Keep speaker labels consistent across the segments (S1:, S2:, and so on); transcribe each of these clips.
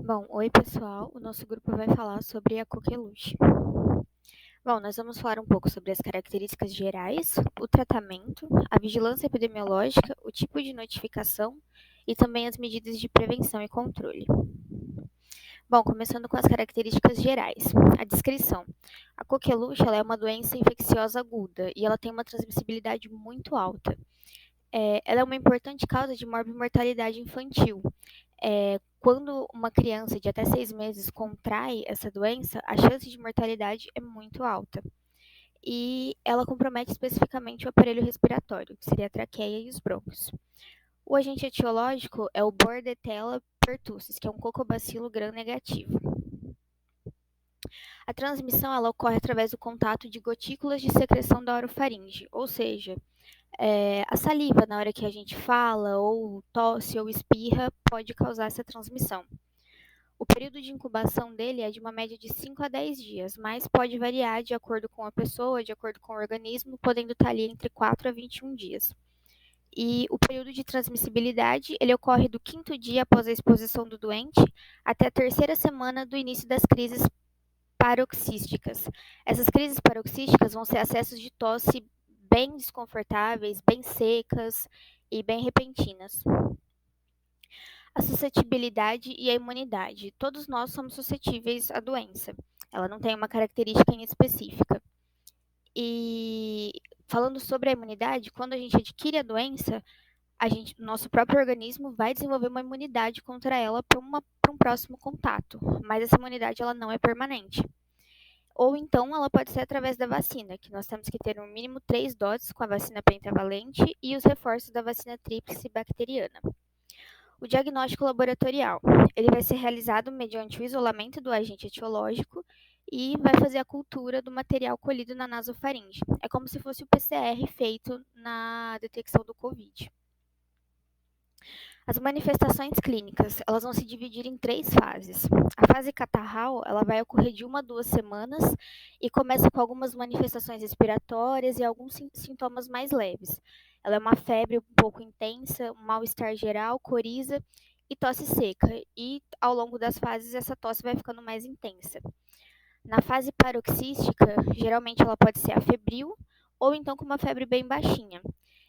S1: Bom, oi pessoal, o nosso grupo vai falar sobre a coqueluche. Bom, nós vamos falar um pouco sobre as características gerais, o tratamento, a vigilância epidemiológica, o tipo de notificação e também as medidas de prevenção e controle. Bom, começando com as características gerais. A descrição. A coqueluche ela é uma doença infecciosa aguda e ela tem uma transmissibilidade muito alta. Ela é uma importante causa de morbimortalidade infantil. Quando uma criança de até 6 meses contrai essa doença, a chance de mortalidade é muito alta. E ela compromete especificamente o aparelho respiratório, que seria a traqueia e os brônquios. O agente etiológico é o Bordetella pertussis, que é um cocobacilo gram-negativo. A transmissão ela ocorre através do contato de gotículas de secreção da orofaringe, ou seja, a saliva na hora que a gente fala, ou tosse ou espirra, pode causar essa transmissão. O período de incubação dele é de uma média de 5 a 10 dias, mas pode variar de acordo com a pessoa, de acordo com o organismo, podendo estar ali entre 4 a 21 dias. E o período de transmissibilidade, ele ocorre do 5º dia após a exposição do doente até a 3ª semana do início das crises paroxísticas. Essas crises paroxísticas vão ser acessos de tosse bem desconfortáveis, bem secas e bem repentinas. A suscetibilidade e a imunidade. Todos nós somos suscetíveis à doença. Ela não tem uma característica em específica. E falando sobre a imunidade, quando a gente adquire a doença, nosso próprio organismo vai desenvolver uma imunidade contra ela para um próximo contato. Mas essa imunidade ela não é permanente. Ou então ela pode ser através da vacina, que nós temos que ter no mínimo 3 doses com a vacina pentavalente e os reforços da vacina tríplice bacteriana. O diagnóstico laboratorial, ele vai ser realizado mediante o isolamento do agente etiológico e vai fazer a cultura do material colhido na nasofaringe. É como se fosse o PCR feito na detecção do COVID. As manifestações clínicas, elas vão se dividir em 3 fases. A fase catarral, ela vai ocorrer de 1 a 2 semanas e começa com algumas manifestações respiratórias e alguns sintomas mais leves. Ela é uma febre um pouco intensa, um mal-estar geral, coriza e tosse seca. E ao longo das fases, essa tosse vai ficando mais intensa. Na fase paroxística, geralmente ela pode ser afebril ou então com uma febre bem baixinha.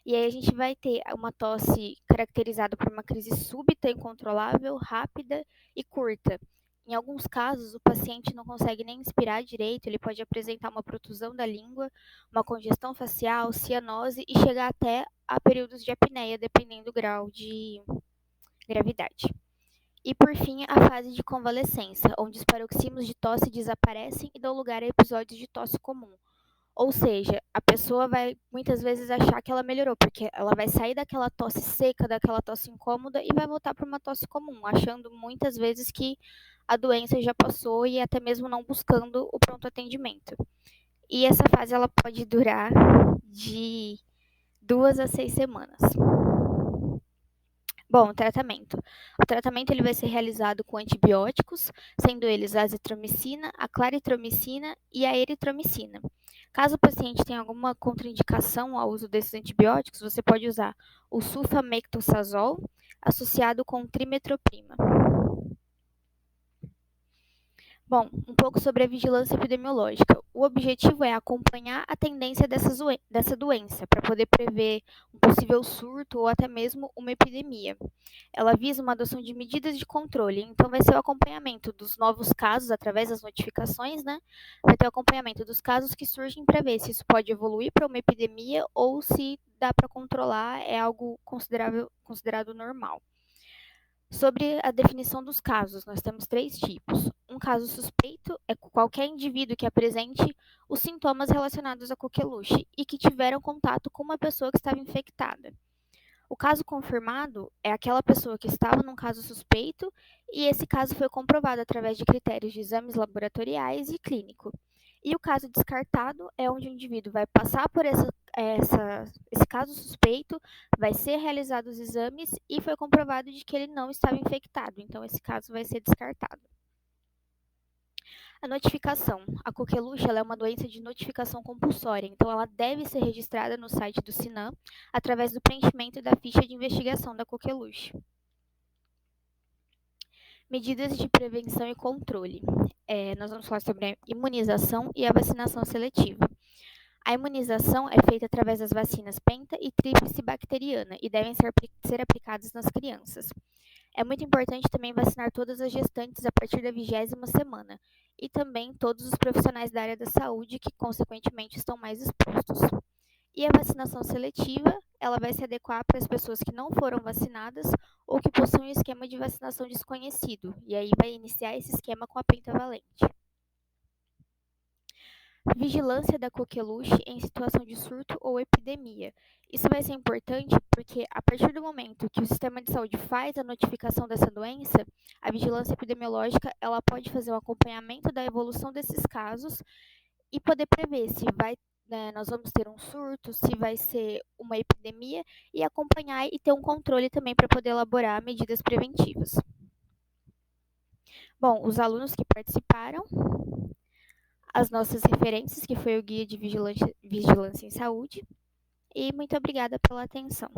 S1: E aí a gente vai ter uma tosse caracterizada por uma crise súbita, incontrolável, rápida e curta. Em alguns casos, o paciente não consegue nem inspirar direito, ele pode apresentar uma protusão da língua, uma congestão facial, cianose e chegar até a períodos de apneia, dependendo do grau de gravidade. E, por fim, a fase de convalescença, onde os paroxismos de tosse desaparecem e dão lugar a episódios de tosse comum. Ou seja, a pessoa vai muitas vezes achar que ela melhorou, porque ela vai sair daquela tosse seca, daquela tosse incômoda e vai voltar para uma tosse comum, achando muitas vezes que a doença já passou e até mesmo não buscando o pronto atendimento. E essa fase ela pode durar de 2 a 6 semanas. Bom, o tratamento. O tratamento ele vai ser realizado com antibióticos, sendo eles a azitromicina, a claritromicina e a eritromicina. Caso o paciente tenha alguma contraindicação ao uso desses antibióticos, você pode usar o sulfamethoxazol associado com trimetroprima. Bom, um pouco sobre a vigilância epidemiológica. O objetivo é acompanhar a tendência dessa doença, para poder prever um possível surto ou até mesmo uma epidemia. Ela visa uma adoção de medidas de controle, então vai ser o acompanhamento dos novos casos através das notificações, né? Vai ter o acompanhamento dos casos que surgem para ver se isso pode evoluir para uma epidemia ou se dá para controlar, é algo considerado normal. Sobre a definição dos casos, nós temos 3 tipos. Um caso suspeito é qualquer indivíduo que apresente os sintomas relacionados à coqueluche e que tiveram contato com uma pessoa que estava infectada. O caso confirmado é aquela pessoa que estava num caso suspeito e esse caso foi comprovado através de critérios de exames laboratoriais e clínico. E o caso descartado é onde o indivíduo vai passar por esse caso suspeito, vai ser realizados os exames e foi comprovado de que ele não estava infectado. Então, esse caso vai ser descartado. A notificação. A coqueluche é uma doença de notificação compulsória, então ela deve ser registrada no site do SINAM através do preenchimento da ficha de investigação da coqueluche. Medidas de prevenção e controle. Nós vamos falar sobre a imunização e a vacinação seletiva. A imunização é feita através das vacinas penta e tríplice bacteriana e devem ser aplicadas nas crianças. É muito importante também vacinar todas as gestantes a partir da 20ª semana e também todos os profissionais da área da saúde que, consequentemente, estão mais expostos. E a vacinação seletiva, ela vai se adequar para as pessoas que não foram vacinadas ou que possuem um esquema de vacinação desconhecido, e aí vai iniciar esse esquema com a pentavalente. Vigilância da coqueluche em situação de surto ou epidemia. Isso vai ser importante porque, a partir do momento que o sistema de saúde faz a notificação dessa doença, a vigilância epidemiológica ela pode fazer um acompanhamento da evolução desses casos e poder prever se nós vamos ter um surto, se vai ser uma epidemia e acompanhar e ter um controle também para poder elaborar medidas preventivas. Bom, os alunos que participaram, as nossas referências, que foi o Guia de Vigilância em Saúde, e muito obrigada pela atenção.